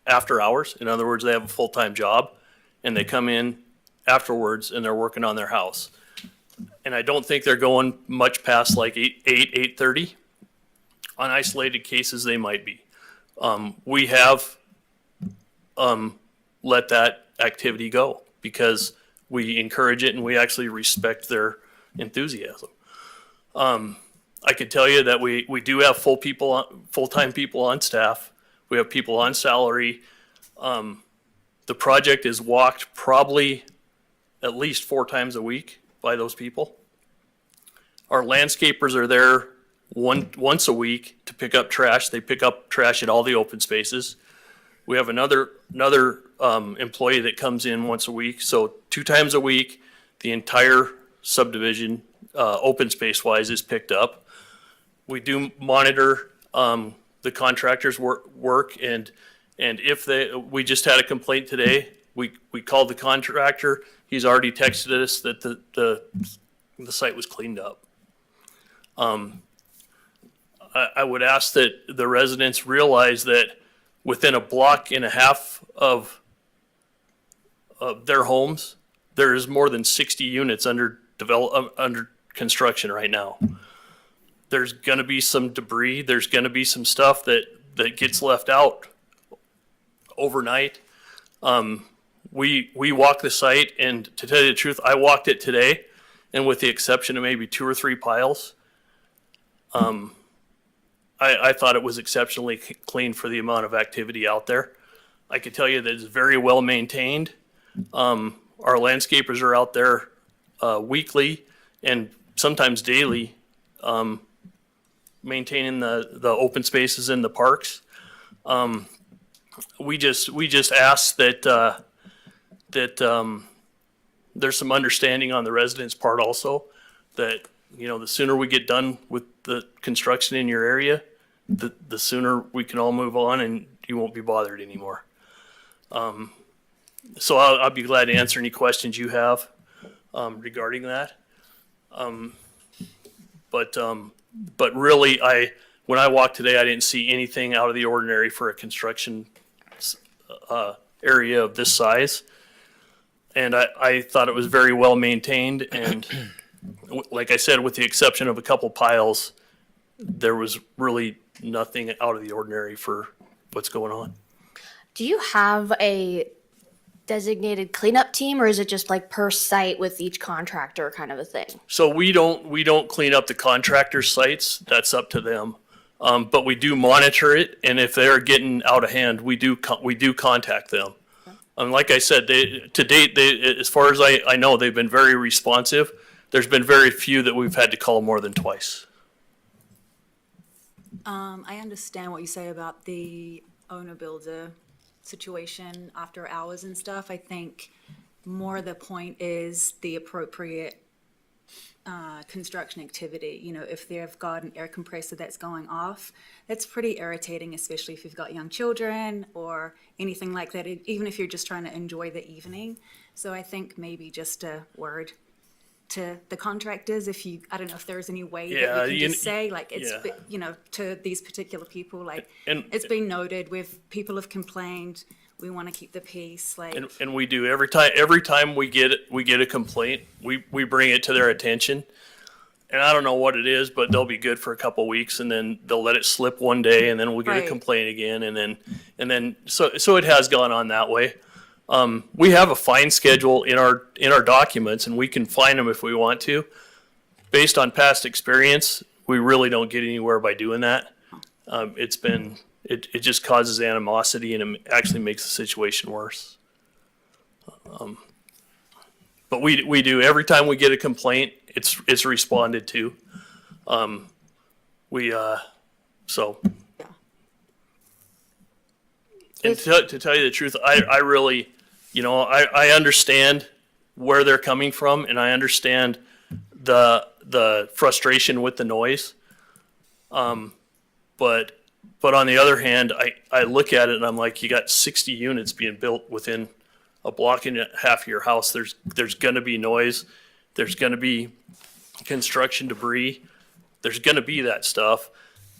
after hours. In other words, they have a full-time job and they come in afterwards and they're working on their house. And I don't think they're going much past like 8:30. On isolated cases, they might be. We have let that activity go because we encourage it and we actually respect their enthusiasm. I can tell you that we do have full-time people on staff. We have people on salary. The project is walked probably at least 4 times a week by those people. Our landscapers are there once a week to pick up trash. They pick up trash at all the open spaces. We have another employee that comes in once a week. So 2 times a week, the entire subdivision, open space wise, is picked up. We do monitor the contractors' work, and if we just had a complaint today, we called the contractor. He's already texted us that the site was cleaned up. I would ask that the residents realize that within a block and a half of their homes, there is more than 60 units under construction right now. There's going to be some debris. There's going to be some stuff that gets left out overnight. We walk the site, and to tell you the truth, I walked it today, and with the exception of maybe 2 or 3 piles, I thought it was exceptionally clean for the amount of activity out there. I can tell you that it's very well maintained. Our landscapers are out there weekly and sometimes daily, maintaining the open spaces in the parks. We just ask that there's some understanding on the residents' part also, that the sooner we get done with the construction in your area, the sooner we can all move on and you won't be bothered anymore. So I'll be glad to answer any questions you have regarding that. But really, when I walked today, I didn't see anything out of the ordinary for a construction area of this size. And I thought it was very well maintained, and like I said, with the exception of a couple piles, there was really nothing out of the ordinary for what's going on. Do you have a designated cleanup team, or is it just like per site with each contractor kind of a thing? So we don't clean up the contractor sites. That's up to them. But we do monitor it, and if they're getting out of hand, we do contact them. Like I said, to date, as far as I know, they've been very responsive. There's been very few that we've had to call more than twice. I understand what you say about the owner-builder situation after hours and stuff. I think more the point is the appropriate construction activity. If they've got an air compressor that's going off, that's pretty irritating, especially if you've got young children or anything like that, even if you're just trying to enjoy the evening. So I think maybe just a word to the contractors, I don't know if there's any way that we can just say, like, it's, to these particular people, like, it's been noted, people have complained, we want to keep the peace, like. And we do every time we get a complaint, we bring it to their attention. And I don't know what it is, but they'll be good for a couple weeks, and then they'll let it slip one day, and then we'll get a complaint again, and then so it has gone on that way. We have a fine schedule in our documents, and we can fine them if we want to. Based on past experience, we really don't get anywhere by doing that. It just causes animosity, and it actually makes the situation worse. But we do, every time we get a complaint, it's responded to. So. And to tell you the truth, I really, I understand where they're coming from, and I understand the frustration with the noise. But on the other hand, I look at it and I'm like, you got 60 units being built within a block and a half of your house. There's gonna be noise. There's gonna be construction debris. There's gonna be that stuff.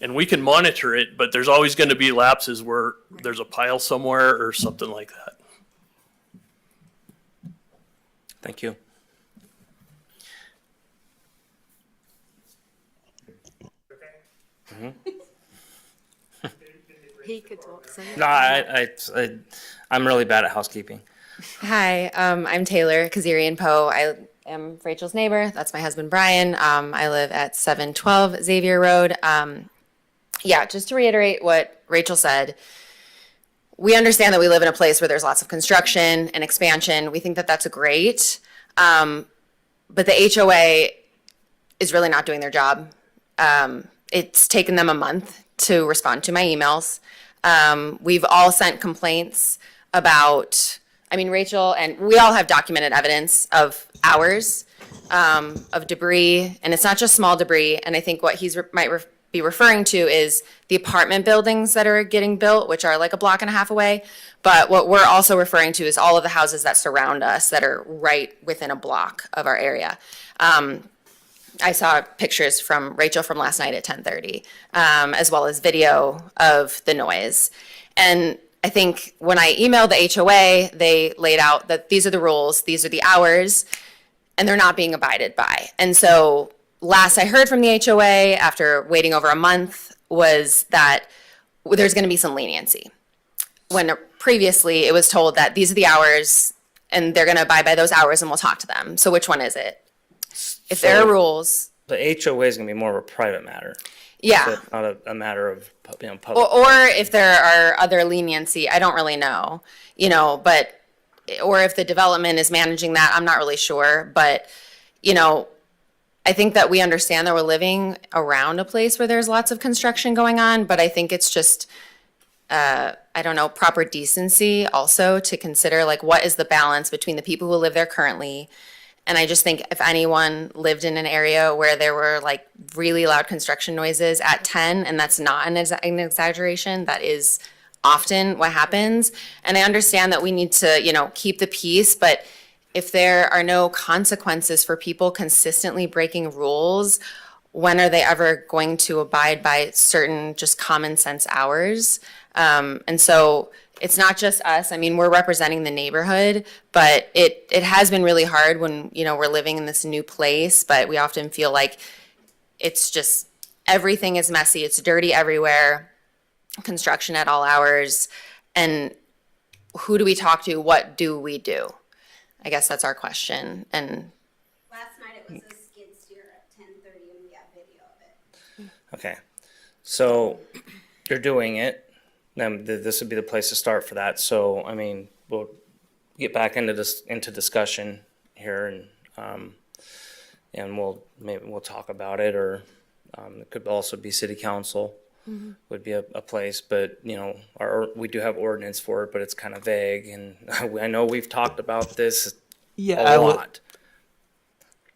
And we can monitor it, but there's always gonna be lapses where there's a pile somewhere or something like that. Thank you. He could talk. No, I'm really bad at housekeeping. Hi, I'm Taylor Kazarian Poe. I am Rachel's neighbor. That's my husband, Brian. I live at 712 Xavier Road. Yeah, just to reiterate what Rachel said, we understand that we live in a place where there's lots of construction and expansion. We think that that's great. But the HOA is really not doing their job. It's taken them a month to respond to my emails. We've all sent complaints about, Rachel, and we all have documented evidence of hours of debris, and it's not just small debris. And I think what he's be referring to is the apartment buildings that are getting built, which are like a block and a half away. But what we're also referring to is all of the houses that surround us that are right within a block of our area. I saw pictures from Rachel from last night at 10:30, as well as video of the noise. And I think when I emailed the HOA, they laid out that these are the rules, these are the hours, and they're not being abided by. And so last I heard from the HOA after waiting over a month was that there's going to be some leniency. When previously it was told that these are the hours and they're going to abide by those hours and we'll talk to them. So which one is it? If there are rules. The HOA is going to be more of a private matter. Yeah. So not a matter of, public. Or if there are other leniency, I don't really know, but, or if the development is managing that, I'm not really sure. But, I think that we understand that we're living around a place where there's lots of construction going on, but I think it's just, proper decency also to consider, like, what is the balance between the people who live there currently. And I just think if anyone lived in an area where there were like really loud construction noises at 10, and that's not an exaggeration, that is often what happens. And I understand that we need to, keep the peace, but if there are no consequences for people consistently breaking rules, when are they ever going to abide by certain just common sense hours? And so it's not just us. We're representing the neighborhood, but it has been really hard when, we're living in this new place, but we often feel like it's just, everything is messy. It's dirty everywhere, construction at all hours. And who do we talk to? What do we do? I guess that's our question. And Last night it was a skid steer at 10:30 and we got video of it. Okay. So you're doing it. Then this would be the place to start for that. So, we'll get back into discussion here and we'll talk about it, or it could also be city council would be a place, but we do have ordinance for it, but it's kind of vague, and I know we've talked about this a lot.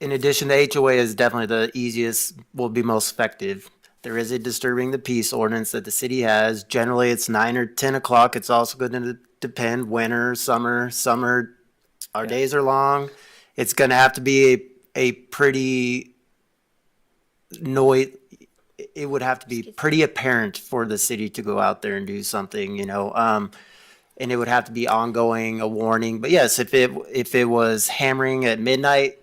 In addition, the HOA is definitely the easiest, will be most effective. There is a disturbing the peace ordinance that the city has. Generally, it's 9 or 10 o'clock. It's also going to depend winter, summer. Our days are long. It's going to have to be a pretty noise. It would have to be pretty apparent for the city to go out there and do something, and it would have to be ongoing, a warning. But yes, if it was hammering at midnight,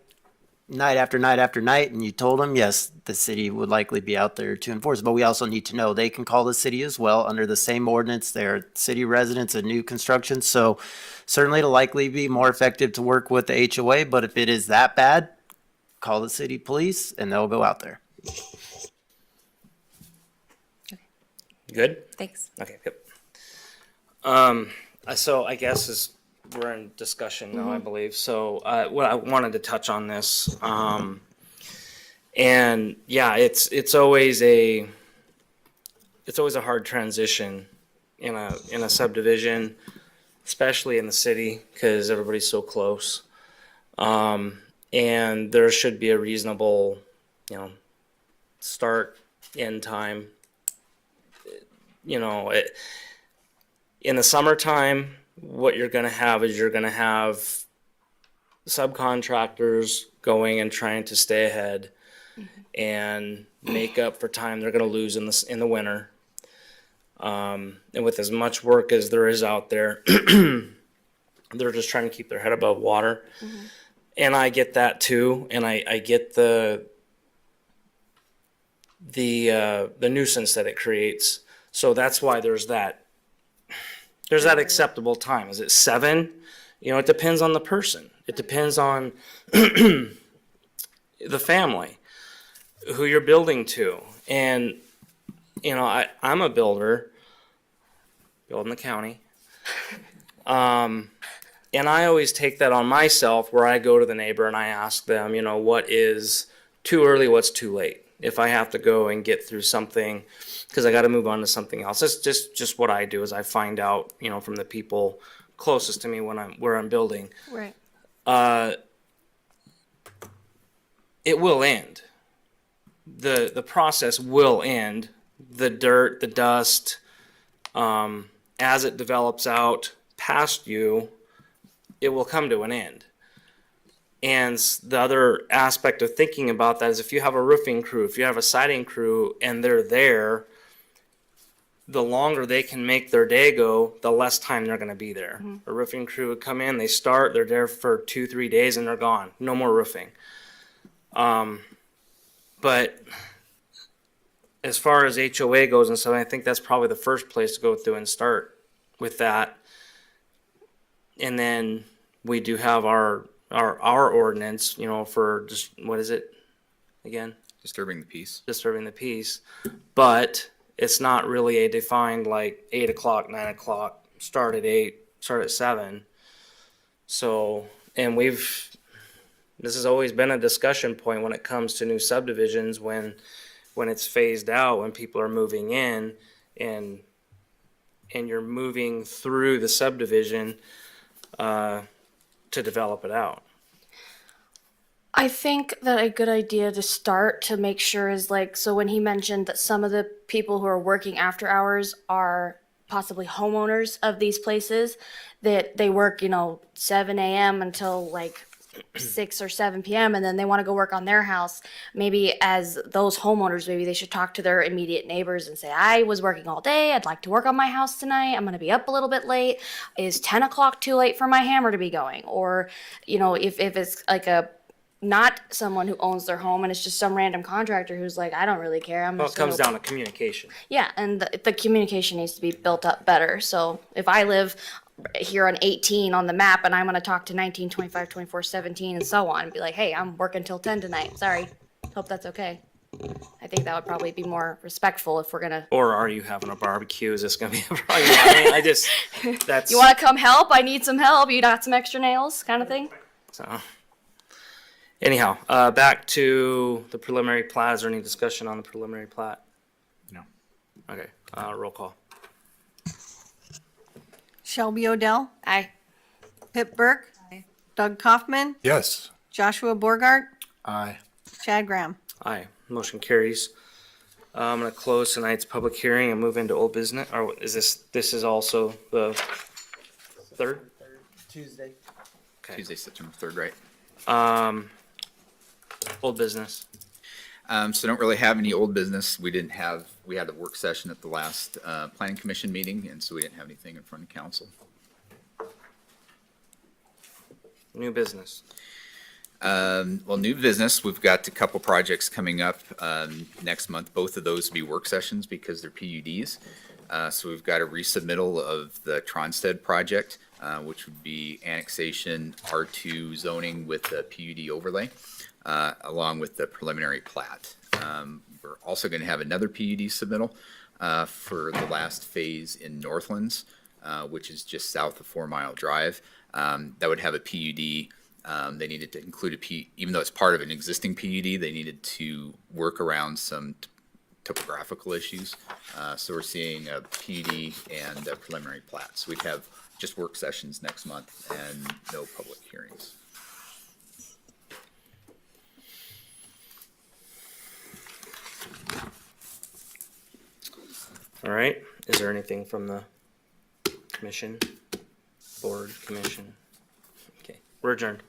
night after night after night, and you told them, yes, the city would likely be out there to enforce. But we also need to know they can call the city as well under the same ordinance. They're city residents of new construction. So certainly it'll likely be more effective to work with the HOA. But if it is that bad, call the city police and they'll go out there. Good? thanks. Okay, good. So I guess we're in discussion now, I believe. So what I wanted to touch on this, and yeah, it's always a hard transition in a subdivision, especially in the city, because everybody's so close. And there should be a reasonable, start end time. You know, in the summertime, what you're gonna have is you're gonna have subcontractors going and trying to stay ahead and make up for time they're gonna lose in the winter. And with as much work as there is out there, they're just trying to keep their head above water. And I get that too, and I get the nuisance that it creates. So that's why there's that acceptable time. Is it 7? You know, it depends on the person. It depends on the family, who you're building to. And, you know, I'm a builder, building the county. And I always take that on myself where I go to the neighbor and I ask them, you know, what is too early, what's too late? If I have to go and get through something, because I got to move on to something else. That's just what I do is I find out, you know, from the people closest to me where I'm building. Right. It will end. The process will end. The dirt, the dust, as it develops out past you, it will come to an end. And the other aspect of thinking about that is if you have a roofing crew, if you have a siding crew, and they're there, the longer they can make their day go, the less time they're going to be there. A roofing crew would come in, they start, they're there for 2-3 days, and they're gone. No more roofing. But as far as HOA goes and stuff, I think that's probably the first place to go through and start with that. And then we do have our ordinance, you know, for just, what is it again? Disturbing the peace. Disturbing the peace. But it's not really a defined like 8 o'clock, 9 o'clock, start at 8, start at 7. So, and this has always been a discussion point when it comes to new subdivisions when it's phased out, when people are moving in and you're moving through the subdivision to develop it out. I think that a good idea to start to make sure is like, so when he mentioned that some of the people who are working after hours are possibly homeowners of these places, that they work, 7 a.m. until like 6 or 7 p.m. and then they want to go work on their house. Maybe as those homeowners, maybe they should talk to their immediate neighbors and say, I was working all day. I'd like to work on my house tonight. I'm going to be up a little bit late. Is 10 o'clock too late for my hammer to be going? Or, if it's like not someone who owns their home and it's just some random contractor who's like, I don't really care. Well, it comes down to communication. Yeah, and the communication needs to be built up better. So if I live here on 18 on the map and I'm going to talk to 19, 25, 24, 17 and so on and be like, hey, I'm working till 10 tonight. Sorry. Hope that's okay. I think that would probably be more respectful if we're going to. Or are you having a barbecue? Is this going to be a problem? That's. You want to come help? I need some help. You got some extra nails kind of thing? So, anyhow, back to the preliminary plat. Is there any discussion on the preliminary plat? No. Okay, roll call. Shelby Odell, Aye. Pip Burke, Doug Kaufman, Yes. Joshua Borgart, Aye. Chad Graham. Aye, motion carries. I'm going to close tonight's public hearing and move into old business. Or is this is also the third? Tuesday. Okay. Tuesday, September 3rd, right? Old business. So don't really have any old business. We had a work session at the last planning commission meeting, and so we didn't have anything in front of council. New business. Well, new business, we've got a couple projects coming up next month. Both of those will be work sessions because they're PUDs. So we've got a resubmittal of the Tronstead project, which would be annexation R2 zoning with the PUD overlay, along with the preliminary plat. We're also going to have another PUD submittal for the last phase in Northlands, which is just south of 4 Mile Drive. That would have a PUD. They needed to include even though it's part of an existing PUD, they needed to work around some topographical issues. So we're seeing a PUD and a preliminary plat. So we'd have just work sessions next month and no public hearings. All right, is there anything from the commission, board, commission? Okay, we're adjourned.